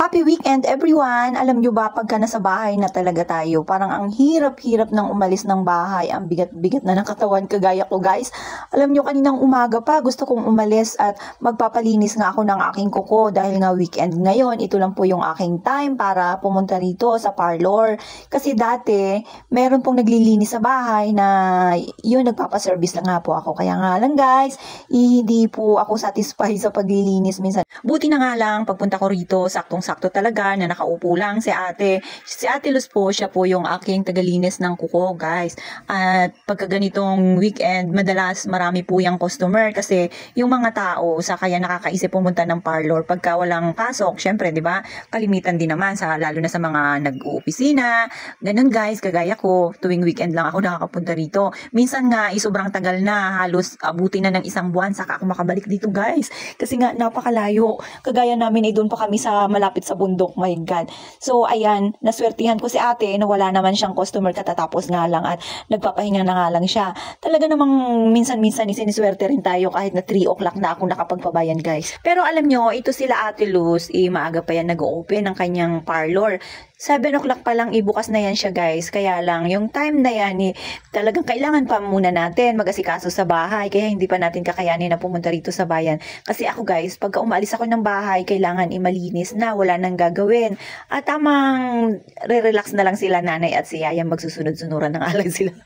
Happy weekend everyone! Alam nyo ba pagka nasa bahay na talaga tayo, parang ang hirap-hirap ng umalis ng bahay, ang bigat-bigat na ng katawan kagaya ko guys. Alam nyo kaninang umaga pa gusto kong umalis at magpapalinis nga ako ng aking kuko dahil nga weekend ngayon. Ito lang po yung aking time para pumunta rito sa parlor. Kasi dati meron pong naglilinis sa bahay na yun nagpapaservice lang nga po ako. Kaya nga lang guys, hindi po ako satisfied sa paglilinis minsan. Buti na nga lang pagpunta ko rito, saktong-sakto talaga na nakaupo lang si ate. Si Ate Luz po, siya po yung aking tagalinis ng kuko guys. At pagka ganitong weekend, madalas marami po yung customer kasi yung mga tao sa kaya nakakaisip pumunta ng parlor pagka walang pasok. Syempre, di ba? Kalimitan din naman sa lalo na sa mga nag-uopisina. Ganun guys, kagaya ko, tuwing weekend lang ako nakakapunta rito. Minsan nga, sobrang tagal na, halos abuti na ng isang buwan saka ako makabalik dito guys. Kasi nga napakalayo. Kagaya namin ay doon pa kami sa malapit sa bundok, my God. So ayan, naswertihan ko si ate na wala naman siyang customer katatapos nga lang at nagpapahinga na nga lang siya. Talaga namang minsan-minsan isiniswerte rin tayo kahit na 3 o'clock na ako nakapagpabayan guys. Pero alam nyo, ito sila Ate Luz, maaga pa yan nag-open ng kanyang parlor. 7 o'clock pa lang ibukas na yan siya guys. Kaya lang, yung time na yan, talagang kailangan pa muna natin mag-asikaso sa bahay. Kaya hindi pa natin kakayanin na pumunta rito sa bayan. Kasi ako guys, pagka umalis ako ng bahay, kailangan malinis na, wala nang gagawin. At tamang re-relax na lang sila nanay at si Yaya, magsusunod-sunuran ng alay sila.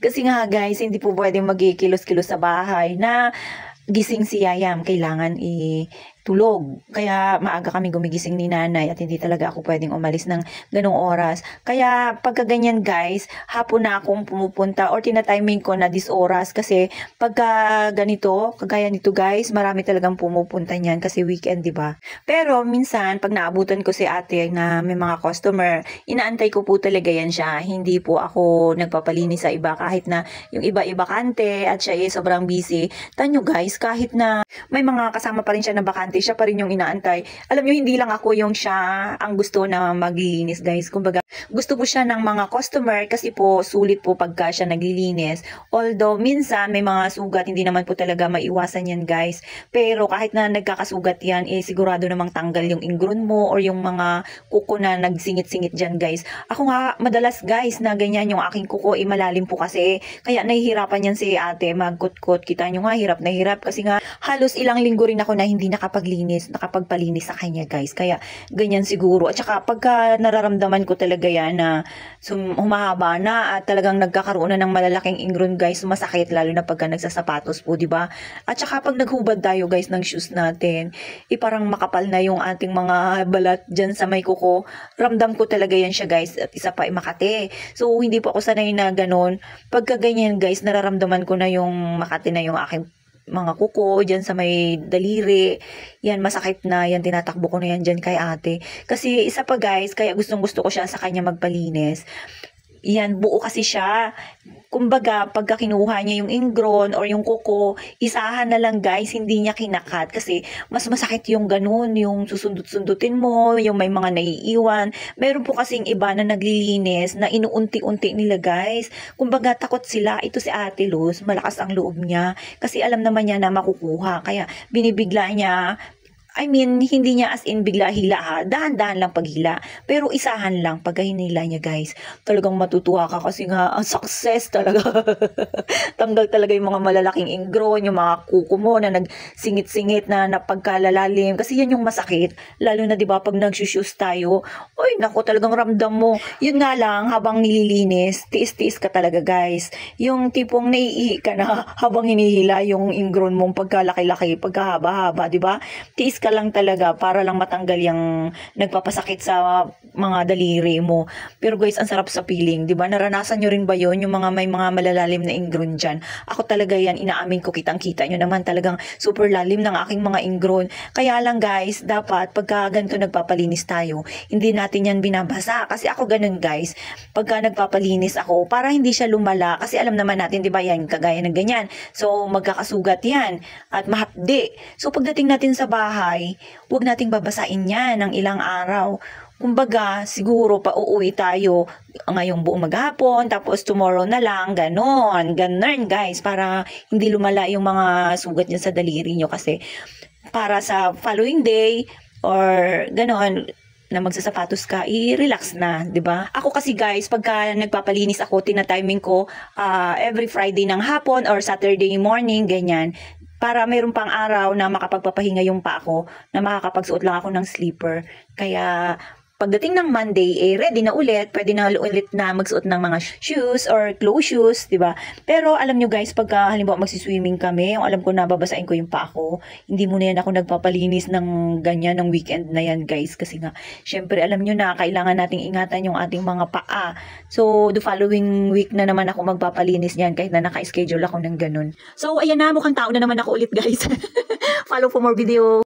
Kasi nga guys, hindi po pwedeng magkikilos-kilos sa bahay na gising si Yayam, kailangan tulog. Kaya maaga kami gumigising ni nanay at hindi talaga ako pwedeng umalis ng ganong oras. Kaya pagka ganyan guys, hapon na akong pumupunta or tinatiming ko na this oras kasi pagka ganito, kagaya nito guys, marami talagang pumupunta niyan kasi weekend, di ba? Pero minsan, pag naabutan ko si ate na may mga customer, inaantay ko po talaga yan siya. Hindi po ako nagpapalinis sa iba kahit na yung iba-iba kante at siya sobrang busy. Tanyo guys, kahit na may mga kasama pa rin siya na bakante, siya pa rin yung inaantay. Alam nyo, hindi lang ako yung siya ang gusto na maglilinis guys. Kumbaga, gusto po siya ng mga customer kasi po sulit po pagka siya naglilinis. Although, minsan may mga sugat, hindi naman po talaga maiwasan yan guys. Pero kahit na nagkakasugat yan, sigurado namang tanggal yung ingrown mo or yung mga kuko na nagsingit-singit dyan guys. Ako nga, madalas guys, na ganyan yung aking kuko, malalim po kasi. Kaya nahihirapan yan si ate magkutkot. Kita nyo nga, hirap na hirap kasi nga halos ilang linggo rin ako na hindi nakapagpalinis sa kanya guys. Kaya ganyan siguro. At saka pagka nararamdaman ko talaga yan na humahaba na at talagang nagkakaroon na ng malalaking ingrown guys, masakit lalo na pagka nagsasapatos po, di ba? At saka pag naghubad tayo guys ng shoes natin, parang makapal na yung ating mga balat dyan sa may kuko. Ramdam ko talaga yan siya guys. At isa pa makate. So hindi po ako sanay na ganun. Pagka ganyan guys, nararamdaman ko na yung makate na yung aking mga kuko dyan sa may daliri. Yan, masakit na. Yan, tinatakbo ko na yan dyan kay ate. Kasi isa pa guys, kaya gustong-gusto ko siya sa kanya magpalinis. Yan, buo kasi siya. Kumbaga, pagka kinuha niya yung ingrown or yung kuko, isahan na lang guys, hindi niya kinakat. Kasi mas masakit yung ganun, yung susundot-sundutin mo, yung may mga naiiwan. Meron po kasing iba na naglilinis na inuunti-unti nila guys. Kumbaga, takot sila. Ito si Ate Luz, malakas ang loob niya. Kasi alam naman niya na makukuha. Kaya binibigla niya. I mean, hindi niya as in bigla hila ha. Dahan-dahan lang paghila. Pero isahan lang pag hinila niya guys. Talagang matutuwa ka kasi nga ang success talaga. Tanggal talaga yung mga malalaking ingrown, yung mga kuko mo na nagsingit-singit na napagkalalalim. Kasi yan yung masakit. Lalo na diba pag nagsushoes tayo. Uy, naku, talagang ramdam mo. Yun nga lang, habang nililinis, tiis-tiis ka talaga guys. Yung tipong naiihi ka na habang hinihila yung ingrown mong pagkalaki-laki, pagkahaba-haba, diba? Tiis ka lang talaga para lang matanggal yung nagpapasakit sa mga daliri mo. Pero guys, ang sarap sa feeling, 'di ba? Naranasan nyo rin ba 'yon, yung mga may mga malalalim na ingrown diyan? Ako talaga yan, inaamin ko, kitang-kita nyo naman talagang super lalim ng aking mga ingrown. Kaya lang guys, dapat pagka ganito nagpapalinis tayo, hindi natin yan binabasa. Kasi ako ganun guys, pagka nagpapalinis ako, para hindi siya lumala, kasi alam naman natin, 'di ba, yan kagaya ng ganyan. So magkakasugat yan at mahapdi. So pagdating natin sa bahay, huwag nating babasain yan ng ilang araw. Kumbaga, siguro pauuwi tayo ngayong buong maghapon, tapos tomorrow na lang, ganon guys, para hindi lumala yung mga sugat niya sa daliri nyo kasi para sa following day or ganon, na magsasapatos ka, i-relax na, 'di ba? Ako kasi guys, pagka nagpapalinis ako, tina-timing ko every Friday ng hapon or Saturday morning, ganyan. Para mayroon pang araw na makapagpapahinga yung pa ako, na makakapagsuot lang ako ng sleeper. Kaya pagdating ng Monday, ready na ulit, pwede na ulit na magsuot ng mga shoes or close shoes, di ba? Pero alam nyo guys, pagka halimbawa magsiswimming kami, yung alam ko na babasain ko yung pa ako, hindi muna yan ako nagpapalinis ng ganyan, ng weekend na yan guys, kasi nga, syempre alam nyo na, kailangan nating ingatan yung ating mga paa. So, the following week na naman ako magpapalinis niyan, kahit na naka-schedule ako ng ganun. So, ayan na, mukhang tao na naman ako ulit guys. Follow for more video.